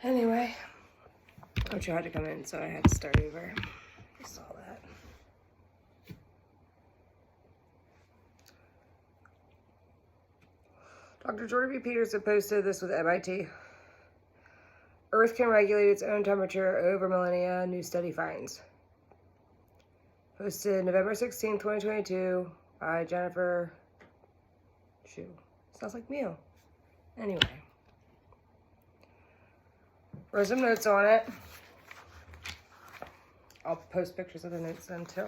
Anyway, I tried to come in, so I had to start over. I saw that. Dr. Jordan B. Petersen posted this with MIT. Earth can regulate its own temperature over millennia, new study finds. Posted November 16, 2022 by Jennifer Shu. Sounds like Mew. Anyway. Wrote some notes on it. I'll post pictures of the notes then too.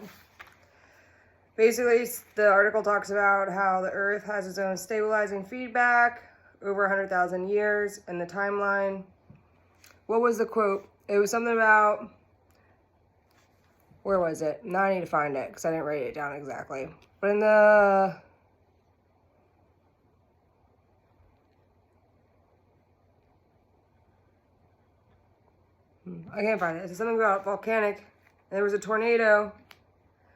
Basically, the article talks about how the Earth has its own stabilizing feedback over 100,000 years in the timeline. What was the quote? It was something about, where was it? Now I need to find it because I didn't write it down exactly. But in the, I can't find it. It's something about volcanic. And there was a tornado.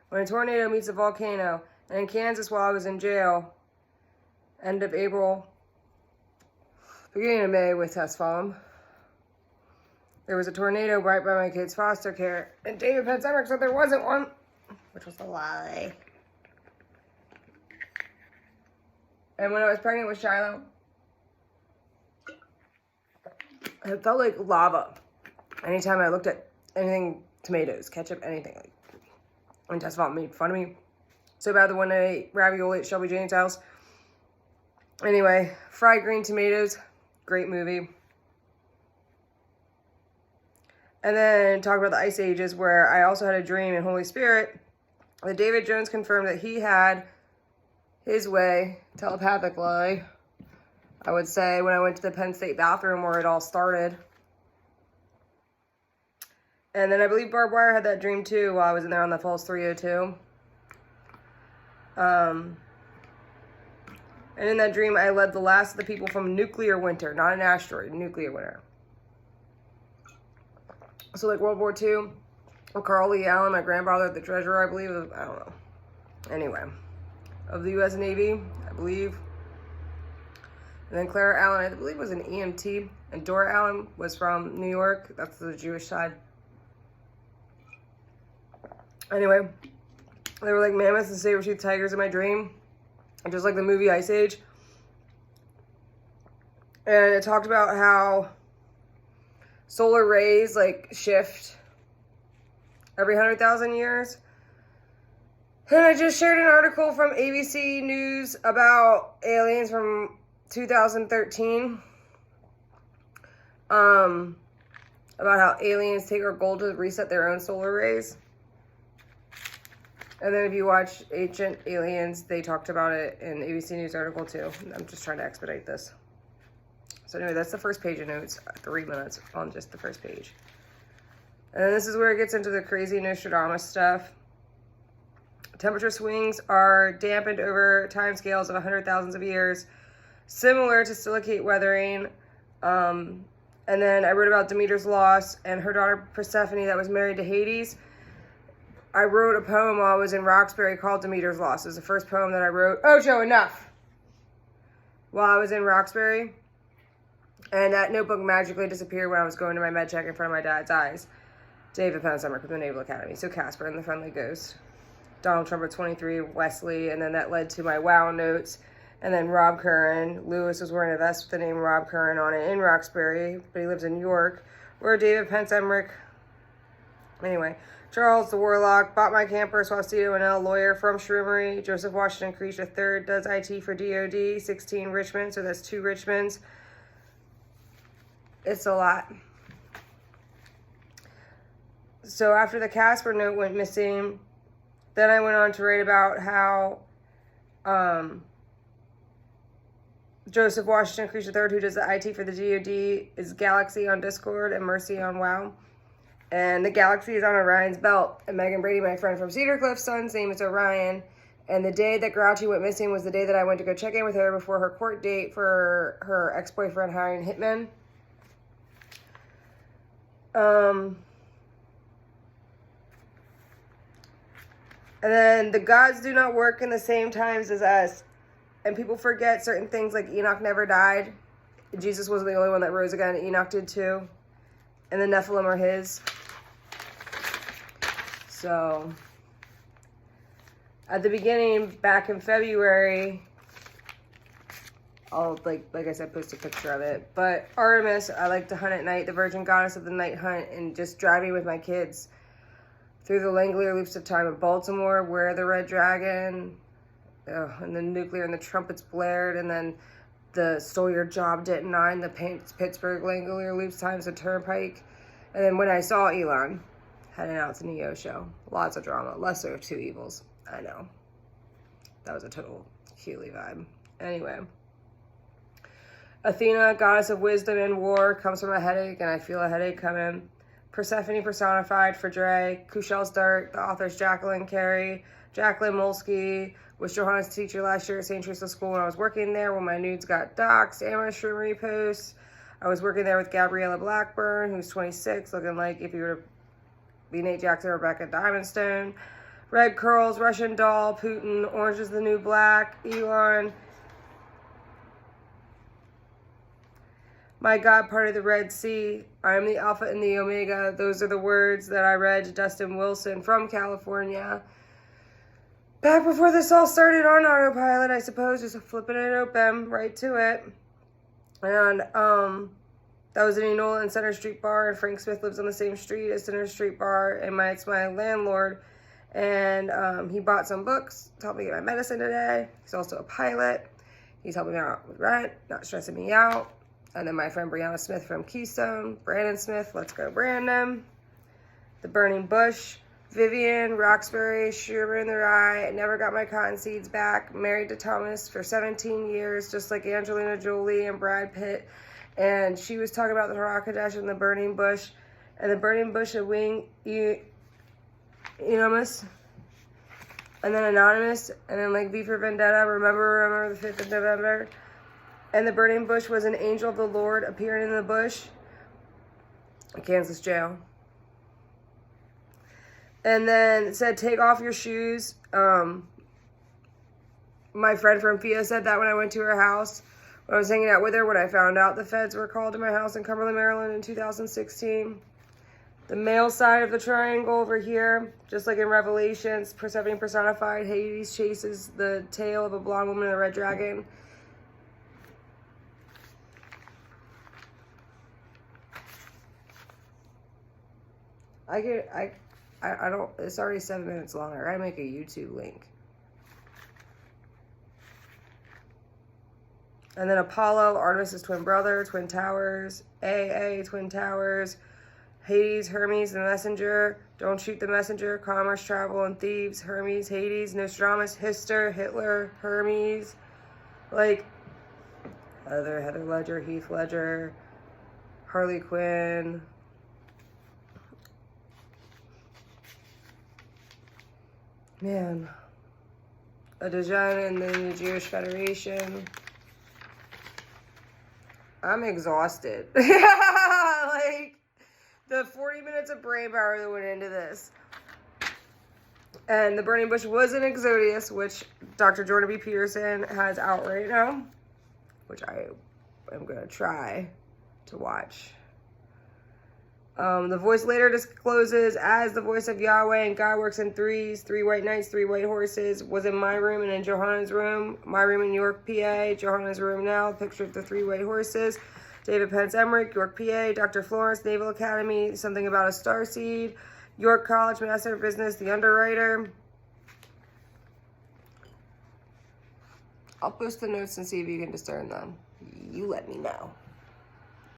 When a tornado meets a volcano. And in Kansas, while I was in jail, end of April, beginning of May with Testfallen, there was a tornado right by my kid's foster care. And David Petersen said there wasn't one, which was a lie. And when I was pregnant with Shiloh, it felt like lava. Anytime I looked at anything, tomatoes, ketchup, anything. And Testfallen made fun of me so bad the one day I ate ravioli at Shelby Jane's house. Anyway, fried green tomatoes, great movie. And then talk about the Ice Ages, where I also had a dream in Holy Spirit that David Jones confirmed that he had his way, telepathically, I would say, when I went to the Penn State bathroom where it all started. And then I believe Barbed Wire had that dream too while I was in there on the Falls 302. And in that dream, I led the last of the people from nuclear winter, not an asteroid, nuclear winter. So like World War II, Carl Lee Allen, my grandfather, the treasurer, I believe, I don't know. Anyway, of the U.S. Navy, I believe. And then Clara Allen, I believe, was an EMT. And Dora Allen was from New York. That's the Jewish side. Anyway, they were like mammoths and saber-toothed tigers in my dream. Just like the movie Ice Age. And it talked about how solar rays like shift every 100,000 years. And I just shared an article from ABC News about aliens from 2013. About how aliens take our gold to reset their own solar rays. And then if you watch Ancient Aliens, they talked about it in the ABC News article too. I'm just trying to expedite this. So anyway, that's the first page of notes. 3 minutes on just the first page. And then this is where it gets into the crazy Nostradamus stuff. Temperature swings are dampened over time scales of 100,000s of years, similar to silicate weathering. And then I wrote about Demeter's loss and her daughter Persephone that was married to Hades. I wrote a poem while I was in Roxbury called Demeter's Loss. It was the first poem that I wrote. Oh, Joe, enough! While I was in Roxbury. And that notebook magically disappeared when I was going to my med check in front of my dad's eyes. David Petersen from the Naval Academy. So Casper and the Friendly Ghost. Donald Trump at 23, Wesley. And then that led to my WoW notes. And then Rob Curran. Lewis was wearing a vest with the name Rob Curran on it in Roxbury. But he lives in New York. Where David Petersen. Anyway. Charles the Warlock, bought my camper, Swastito and L, lawyer from Shroomery. Joseph Washington Creech III does IT for DOD, 16 Richmond, so that's 2 Richmonds. It's a lot. So after the Casper note went missing, then I went on to write about how Joseph Washington Creech III, who does the IT for the DOD, is Galaxy on Discord and Mercy on WoW. And the Galaxy is on Orion's belt. And Megan Brady, my friend from Cedar Cliff's son's name is Orion. And the day that Grouchy went missing was the day that I went to go check in with her before her court date for her ex-boyfriend hiring hitmen. And then the gods do not work in the same times as us. And people forget certain things like Enoch never died. Jesus wasn't the only one that rose again. Enoch did too. And the Nephilim are his. So, at the beginning, back in February, I'll, like I said, post a picture of it. But Artemis, I like to hunt at night, the virgin goddess of the night hunt, and just driving with my kids through the Langolier loops of time of Baltimore, where the red dragon, and the nuclear and the trumpets blared, and then the Stole Your Job Did 9, the Pittsburgh Langolier loops times the turnpike. And then when I saw Elon heading out to Neo show, lots of drama, lesser of two evils. I know. That was a total Healy vibe. Anyway. Athena, goddess of wisdom and war, comes from a headache, and I feel a headache coming. Persephone personified for Dre. Kushel's Dirt, the author's Jacqueline Carey. Jacqueline Molsky was Johanna's teacher last year at St. Teresa School when I was working there, when my nudes got doxxed, amateur reposts. I was working there with Gabriella Blackburn, who's 26, looking like if you were to be Nate Jackson or Rebecca Diamondstone. Red curls, Russian doll, Putin, Orange is the New Black, Elon. My God, part of the Red Sea. I am the Alpha and the Omega. Those are the words that I read to Dustin Wilson from California. Back before this all started on autopilot, I suppose, just flipping it open, right to it. And that was in Enola and Center Street Bar, and Frank Smith lives on the same street as Center Street Bar, and it's my landlord. And he bought some books to help me get my medicine today. He's also a pilot. He's helping me out with rent, not stressing me out. And then my friend Brianna Smith from Keystone, Brandon Smith, let's go Brandon. The Burning Bush, Vivian, Roxbury, Sugar in the Rye, never got my cotton seeds back, married to Thomas for 17 years, just like Angelina Jolie and Brad Pitt. And she was talking about the Harakadesh and the Burning Bush. And the Burning Bush of Wing, Anonymous, and then Anonymous, and then like V for Vendetta, remember the 5th of November. And the Burning Bush was an angel of the Lord appearing in the bush. A Kansas jail. And then it said, take off your shoes. My friend from FIA said that when I went to her house, when I was hanging out with her, when I found out the feds were called to my house in Cumberland, Maryland in 2016. The male side of the triangle over here, just like in Revelations, Persephone personified, Hades chases the tail of a blonde woman in a red dragon. I don't, it's already 7 minutes long. I gotta make a YouTube link. And then Apollo, Artemis' twin brother, Twin Towers, AA, Twin Towers, Hades, Hermes, the messenger, don't shoot the messenger, commerce, travel, and thieves, Hermes, Hades, Nostradamus, Hister, Hitler, Hermes, like Heather Ledger, Heath Ledger, Harley Quinn, man, a Dijon and the New Jewish Federation. I'm exhausted. Like, the 40 minutes of brain power that went into this. And the Burning Bush was in Exodius, which Dr. Jordan B. Peterson has out right now, which I am going to try to watch. The voice later discloses as the voice of Yahweh, and God works in threes, 3 white knights, 3 white horses, was in my room and in Johanna's room, my room in York, PA, Johanna's room now, picture of the 3 white horses, David Pence Emmerich, York, PA, Dr. Florence, Naval Academy, something about a starseed, York College, Master of Business, the underwriter. I'll post the notes and see if you can discern them. You let me know.